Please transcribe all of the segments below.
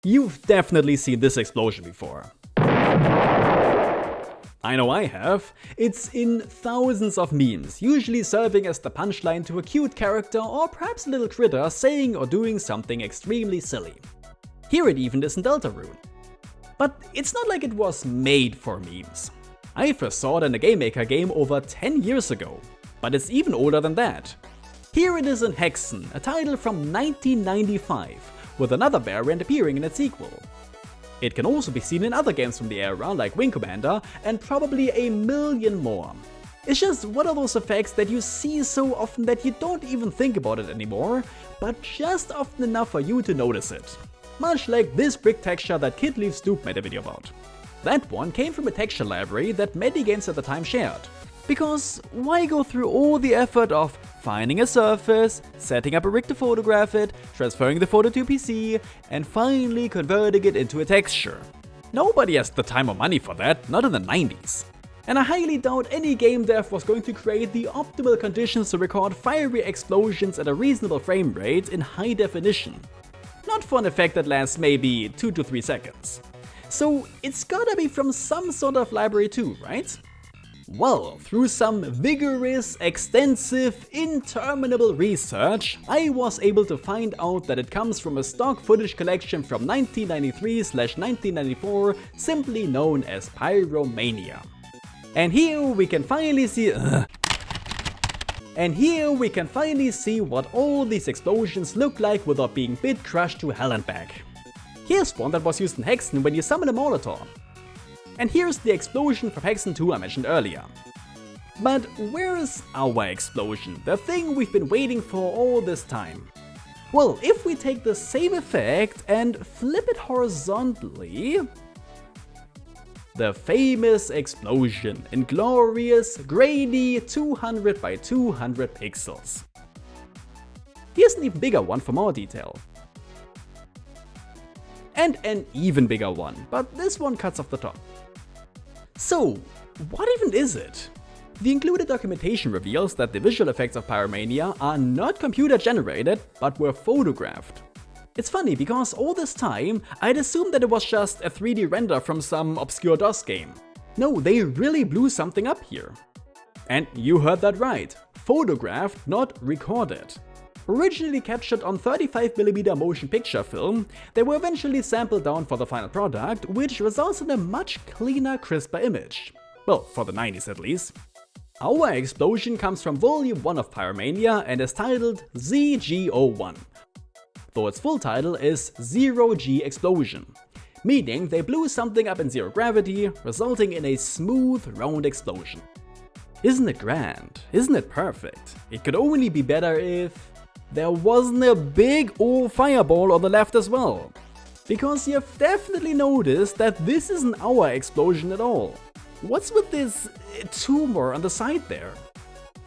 You've definitely seen this explosion before. I know I have. It's in thousands of memes, usually serving as the punchline to a cute character or perhaps a little critter saying or doing something extremely silly. Here it even is in Deltarune. But it's not like it was made for memes. I first saw it in a Game Maker game over 10 years ago, but it's even older than that. Here it is in Hexen, a title from 1995, with another variant appearing in its sequel. It can also be seen in other games from the era, like Wing Commander, and probably a million more. It's just one of those effects that you see so often that you don't even think about it anymore, but just often enough for you to notice it. Much like this brick texture that Kid Leaf Stoop made a video about. That one came from a texture library that many games at the time shared. Because why go through all the effort of finding a surface, setting up a rig to photograph it, transferring the photo to a PC, and finally converting it into a texture? Nobody has the time or money for that, not in the 90s. And I highly doubt any game dev was going to create the optimal conditions to record fiery explosions at a reasonable frame rate in high definition. Not for an effect that lasts maybe 2 to 3 seconds. So it's gotta be from some sort of library too, right? Well, through some vigorous, extensive, interminable research, I was able to find out that it comes from a stock footage collection from 1993/1994, simply known as Pyromania. And here we can finally see what all these explosions look like without being bit crushed to hell and back. Here's one that was used in Hexen when you summon a Molotov. And here's the explosion from Hexen 2 I mentioned earlier. But where is our explosion, the thing we've been waiting for all this time? Well, if we take the same effect and flip it horizontally, the famous explosion in glorious, grainy 200 by 200 pixels. Here's an even bigger one for more detail. And an even bigger one, but this one cuts off the top. So, what even is it? The included documentation reveals that the visual effects of Pyromania are not computer generated, but were photographed. It's funny because all this time I'd assumed that it was just a 3D render from some obscure DOS game. No, they really blew something up here. And you heard that right, photographed, not recorded. Originally captured on 35mm motion picture film, they were eventually sampled down for the final product, which results in a much cleaner, crisper image. Well, for the 90s at least. Our explosion comes from Volume 1 of Pyromania and is titled ZG01. Though its full title is Zero G Explosion, meaning they blew something up in zero gravity, resulting in a smooth, round explosion. Isn't it grand? Isn't it perfect? It could only be better if there wasn't a big old fireball on the left as well. Because you've definitely noticed that this isn't our explosion at all. What's with this tumor on the side there?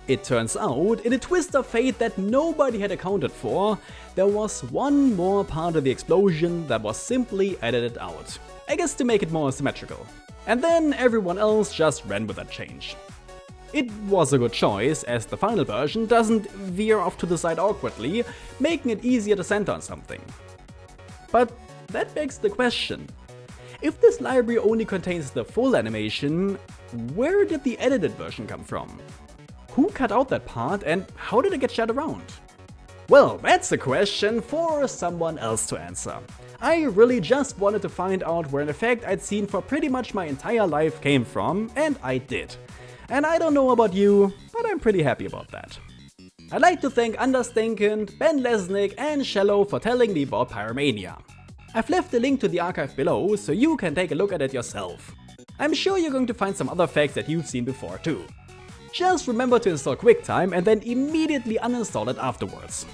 It turns out, in a twist of fate that nobody had accounted for, there was one more part of the explosion that was simply edited out. I guess to make it more symmetrical. And then everyone else just ran with that change. It was a good choice, as the final version doesn't veer off to the side awkwardly, making it easier to center on something. But that begs the question. If this library only contains the full animation, where did the edited version come from? Who cut out that part and how did it get shared around? Well, that's a question for someone else to answer. I really just wanted to find out where an effect I'd seen for pretty much my entire life came from, and I did. And I don't know about you, but I'm pretty happy about that. I'd like to thank Anders Denkend, Ben Lesnick and Shallow for telling me about Pyromania. I've left a link to the archive below so you can take a look at it yourself. I'm sure you're going to find some other facts that you've seen before too. Just remember to install QuickTime and then immediately uninstall it afterwards.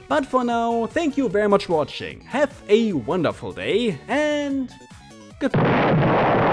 But for now, thank you very much for watching, have a wonderful day, and goodbye.